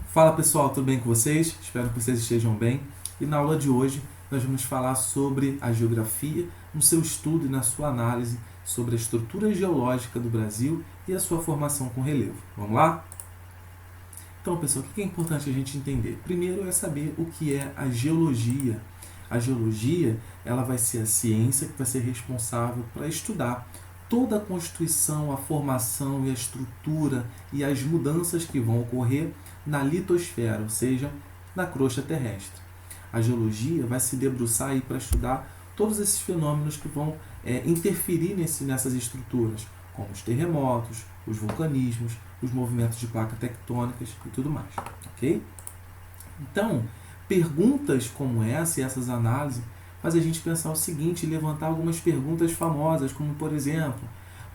Fala pessoal, tudo bem com vocês? Espero que vocês estejam bem. E na aula de hoje nós vamos falar sobre a geografia, no seu estudo e na sua análise sobre a estrutura geológica do Brasil e a sua formação com relevo. Vamos lá? Então, pessoal, o que é importante a gente entender? Primeiro é saber o que é a geologia. A geologia, ela vai ser a ciência que vai ser responsável para estudar toda a constituição, a formação e a estrutura e as mudanças que vão ocorrer na litosfera, ou seja, na crosta terrestre. A geologia vai se debruçar aí para estudar todos esses fenômenos que vão interferir nessas estruturas, como os terremotos, os vulcanismos, os movimentos de placas tectônicas e tudo mais, ok? Então, perguntas como essa e essas análises faz a gente pensar o seguinte, levantar algumas perguntas famosas, como por exemplo,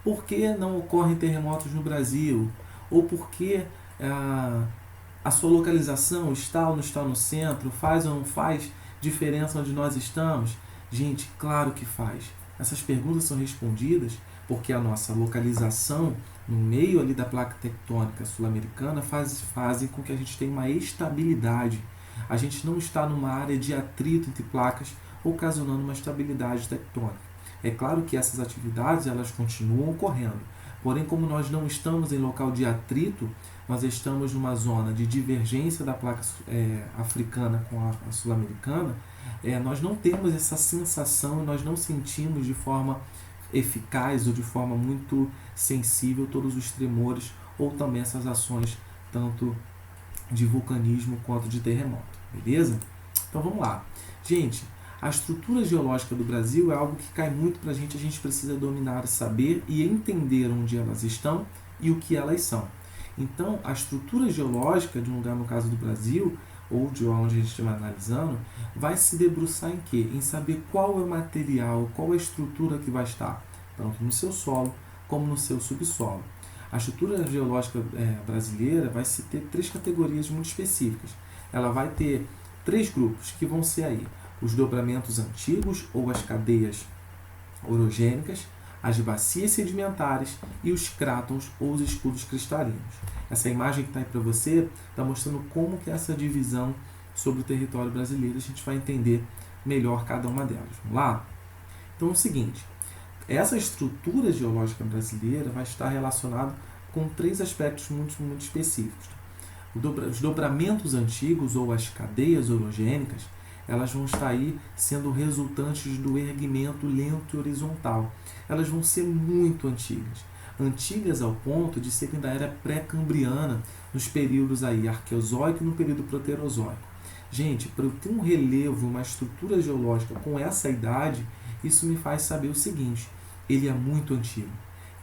por que não ocorrem terremotos no Brasil? Ou por que a sua localização está ou não está no centro? Faz ou não faz diferença onde nós estamos? Gente, claro que faz. Essas perguntas são respondidas porque a nossa localização no meio ali da placa tectônica sul-americana fazem com que a gente tenha uma estabilidade. A gente não está numa área de atrito entre placas, ocasionando uma estabilidade tectônica. É claro que essas atividades elas continuam ocorrendo, porém, como nós não estamos em local de atrito, nós estamos numa zona de divergência da placa africana com a sul-americana, nós não temos essa sensação, nós não sentimos de forma eficaz ou de forma muito sensível todos os tremores ou também essas ações tanto de vulcanismo quanto de terremoto, beleza? Então vamos lá. Gente, a estrutura geológica do Brasil é algo que cai muito para a gente precisa dominar, saber e entender onde elas estão e o que elas são. Então, a estrutura geológica de um lugar, no caso do Brasil, ou de onde a gente estiver analisando, vai se debruçar em quê? Em saber qual é o material, qual é a estrutura que vai estar, tanto no seu solo como no seu subsolo. A estrutura geológica brasileira vai se ter três categorias muito específicas. Ela vai ter três grupos, que vão ser aí os dobramentos antigos ou as cadeias orogênicas, as bacias sedimentares e os crátons ou os escudos cristalinos. Essa imagem que está aí para você está mostrando como que é essa divisão sobre o território brasileiro. A gente vai entender melhor cada uma delas. Vamos lá? Então é o seguinte, essa estrutura geológica brasileira vai estar relacionada com três aspectos muito específicos. Os dobramentos antigos ou as cadeias orogênicas, elas vão estar aí sendo resultantes do erguimento lento e horizontal. Elas vão ser muito antigas. Antigas ao ponto de serem da era pré-cambriana, nos períodos aí arqueozoico e no período proterozoico. Gente, para eu ter um relevo, uma estrutura geológica com essa idade, isso me faz saber o seguinte, ele é muito antigo,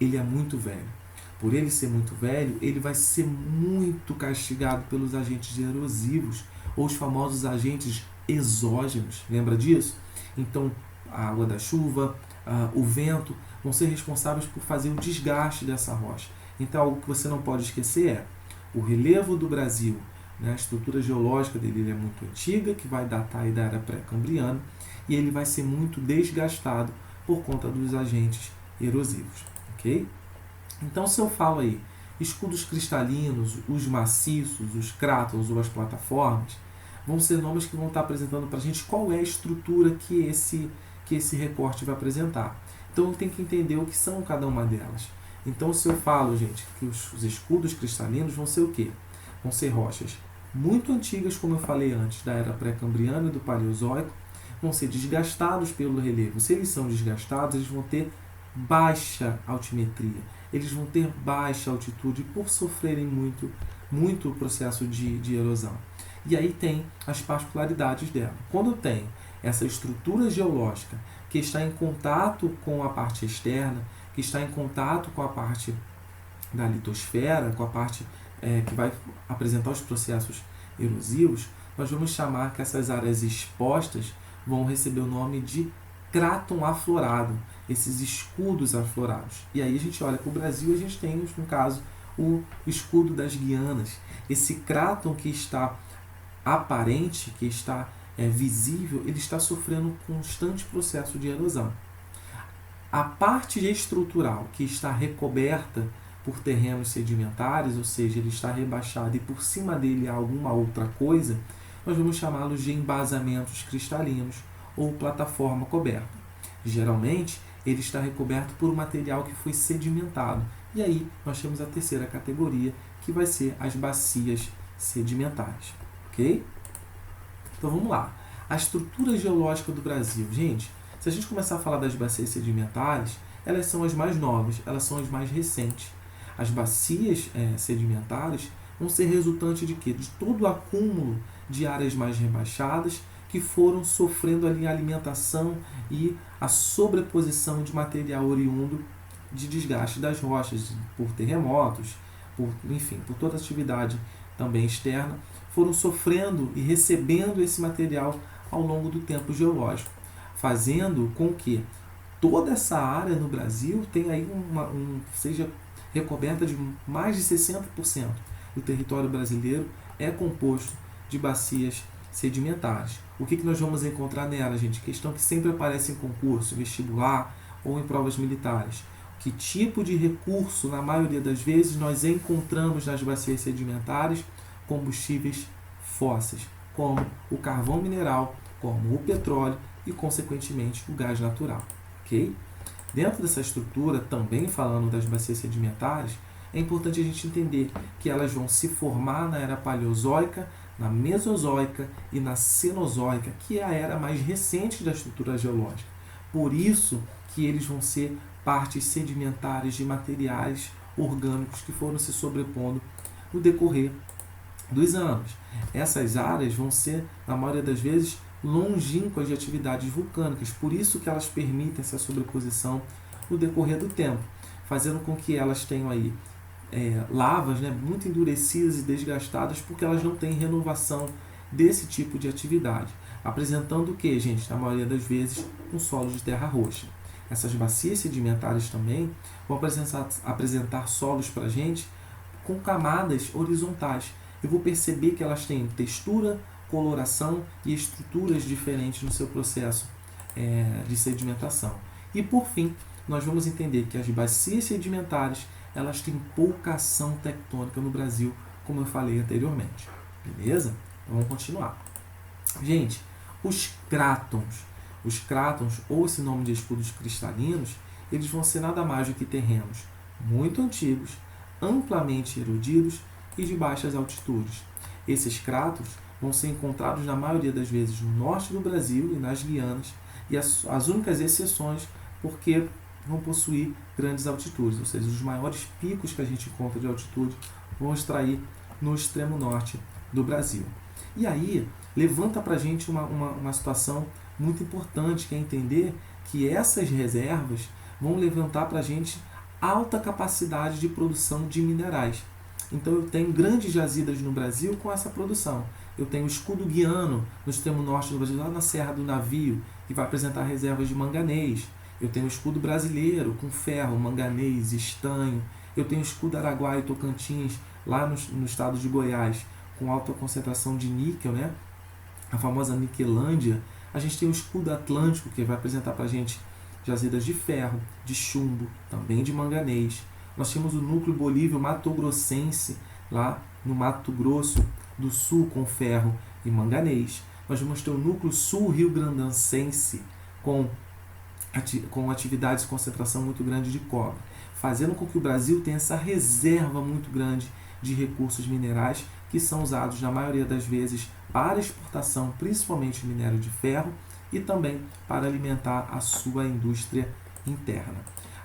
ele é muito velho. Por ele ser muito velho, ele vai ser muito castigado pelos agentes erosivos, ou os famosos agentes exógenos, lembra disso? Então, a água da chuva, o vento, vão ser responsáveis por fazer o desgaste dessa rocha. Então, algo que você não pode esquecer é o relevo do Brasil, né? A estrutura geológica dele é muito antiga, que vai datar aí da era pré-cambriana, e ele vai ser muito desgastado por conta dos agentes erosivos, ok? Então, se eu falo aí escudos cristalinos, os maciços, os crátons ou as plataformas, vão ser nomes que vão estar apresentando para a gente qual é a estrutura que esse recorte vai apresentar. Então, tem que entender o que são cada uma delas. Então, se eu falo, gente, que os escudos cristalinos vão ser o quê? Vão ser rochas muito antigas, como eu falei antes, da era pré-cambriana e do paleozoico, vão ser desgastados pelo relevo. Se eles são desgastados, eles vão ter baixa altimetria, eles vão ter baixa altitude por sofrerem muito processo de erosão. E aí tem as particularidades dela. Quando tem essa estrutura geológica que está em contato com a parte externa, que está em contato com a parte da litosfera, com a parte que vai apresentar os processos erosivos, nós vamos chamar que essas áreas expostas vão receber o nome de cráton aflorado, esses escudos aflorados. E aí a gente olha para o Brasil, a gente tem, no caso, o escudo das Guianas. Esse cráton que está aparente, que está visível, ele está sofrendo um constante processo de erosão. A parte estrutural que está recoberta por terrenos sedimentares, ou seja, ele está rebaixado e por cima dele há alguma outra coisa, nós vamos chamá-los de embasamentos cristalinos ou plataforma coberta. Geralmente, ele está recoberto por um material que foi sedimentado. E aí, nós temos a terceira categoria, que vai ser as bacias sedimentares. Ok? Então, vamos lá. A estrutura geológica do Brasil. Gente, se a gente começar a falar das bacias sedimentares, elas são as mais novas, elas são as mais recentes. As bacias sedimentares vão ser resultante de quê? De todo o acúmulo de áreas mais rebaixadas que foram sofrendo ali a alimentação e a sobreposição de material oriundo de desgaste das rochas, por terremotos, por toda atividade também externa, foram sofrendo e recebendo esse material ao longo do tempo geológico, fazendo com que toda essa área no Brasil tenha aí seja recoberta de mais de 60% do território brasileiro é composto de bacias sedimentares. O que nós vamos encontrar nela, gente? Questão que sempre aparece em concurso, vestibular ou em provas militares. Que tipo de recurso, na maioria das vezes, nós encontramos nas bacias sedimentares? Combustíveis fósseis, como o carvão mineral, como o petróleo e, consequentemente, o gás natural. Okay? Dentro dessa estrutura, também falando das bacias sedimentares, é importante a gente entender que elas vão se formar na era paleozoica, na mesozoica e na cenozoica, que é a era mais recente da estrutura geológica. Por isso que eles vão ser partes sedimentares de materiais orgânicos que foram se sobrepondo no decorrer dos anos. Essas áreas vão ser, na maioria das vezes, longínquas de atividades vulcânicas, por isso que elas permitem essa sobreposição no decorrer do tempo, fazendo com que elas tenham aí lavas muito endurecidas e desgastadas, porque elas não têm renovação desse tipo de atividade, apresentando o que, gente? Na maioria das vezes, um solo de terra roxa. Essas bacias sedimentares também vão apresentar solos para a gente com camadas horizontais. Eu vou perceber que elas têm textura, coloração e estruturas diferentes no seu processo de sedimentação. E por fim, nós vamos entender que as bacias sedimentares elas têm pouca ação tectônica no Brasil, como eu falei anteriormente. Beleza? Então vamos continuar. Gente, os crátons, ou esse nome de escudos cristalinos, eles vão ser nada mais do que terrenos muito antigos, amplamente erodidos e de baixas altitudes. Esses cratons vão ser encontrados na maioria das vezes no norte do Brasil e nas Guianas, e as únicas exceções porque vão possuir grandes altitudes, ou seja, os maiores picos que a gente encontra de altitude vão extrair no extremo norte do Brasil. E aí, levanta para a gente uma situação muito importante, que é entender que essas reservas vão levantar para a gente alta capacidade de produção de minerais. Então eu tenho grandes jazidas no Brasil com essa produção. Eu tenho o escudo guiano no extremo norte do Brasil, lá na Serra do Navio, que vai apresentar reservas de manganês. Eu tenho o escudo brasileiro com ferro, manganês, estanho. Eu tenho o escudo Araguaia e Tocantins, lá no estado de Goiás, com alta concentração de níquel, a famosa Niquelândia. A gente tem o escudo Atlântico, que vai apresentar para a gente jazidas de ferro, de chumbo, também de manganês. Nós temos o núcleo Bolívio Mato-Grossense, lá no Mato Grosso do Sul, com ferro e manganês. Nós vamos ter o núcleo Sul Rio-Grandense, com atividades de concentração muito grande de cobre, fazendo com que o Brasil tenha essa reserva muito grande de recursos minerais que são usados na maioria das vezes para exportação, principalmente minério de ferro, e também para alimentar a sua indústria interna.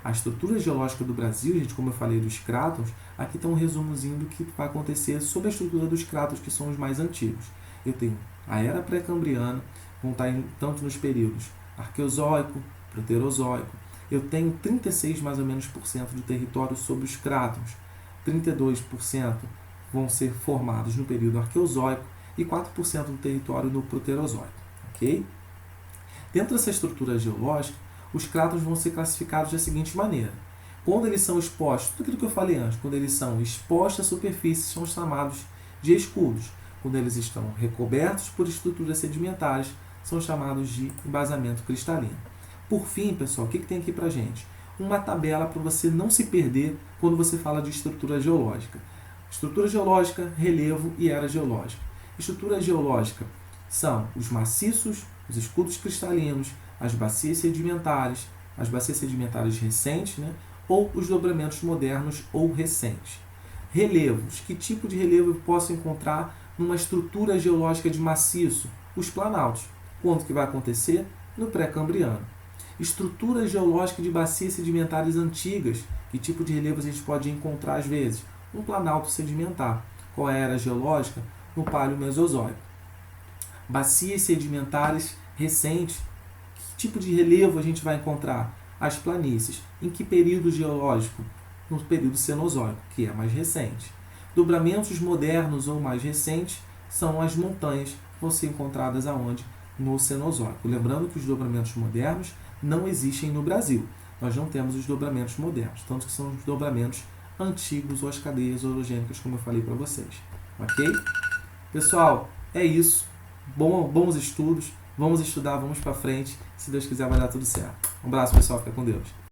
A estrutura geológica do Brasil, gente, como eu falei dos crátons, aqui está um resumozinho do que vai acontecer sobre a estrutura dos crátons, que são os mais antigos. Eu tenho a era pré-cambriana, vão estar tanto nos períodos arqueozoico, proterozoico. Eu tenho 36 mais ou menos % do território sobre os crátons. 32% vão ser formados no período arqueozoico e 4% do território no proterozoico. Ok? Dentro dessa estrutura geológica, os crátons vão ser classificados da seguinte maneira. Quando eles são expostos, tudo aquilo que eu falei antes, quando eles são expostos à superfície, são chamados de escudos. Quando eles estão recobertos por estruturas sedimentares, são chamados de embasamento cristalino. Por fim, pessoal, o que tem aqui para a gente? uma tabela para você não se perder quando você fala de estrutura geológica. Estrutura geológica, relevo e era geológica. Estrutura geológica são os maciços, os escudos cristalinos, as bacias sedimentares recentes, né? Ou os dobramentos modernos ou recentes. Relevos. Que tipo de relevo eu posso encontrar numa estrutura geológica de maciço? Os planaltos. Quando que vai acontecer? No pré-cambriano. Estrutura geológica de bacias sedimentares antigas. Que tipo de relevo a gente pode encontrar às vezes? Um planalto sedimentar. Qual é a era geológica? No Paleomesozoico. Bacias sedimentares recentes. Que tipo de relevo a gente vai encontrar? As planícies. Em que período geológico? No período Cenozoico, que é mais recente. Dobramentos modernos ou mais recentes são as montanhas, que vão ser encontradas aonde? No Cenozoico. Lembrando que os dobramentos modernos não existem no Brasil. Nós não temos os dobramentos modernos, tanto que são os dobramentos antigos ou as cadeias orogênicas, como eu falei para vocês. Ok? Pessoal, é isso. Bons estudos. Vamos estudar, vamos para frente. Se Deus quiser, vai dar tudo certo. Um abraço, pessoal. Fica com Deus.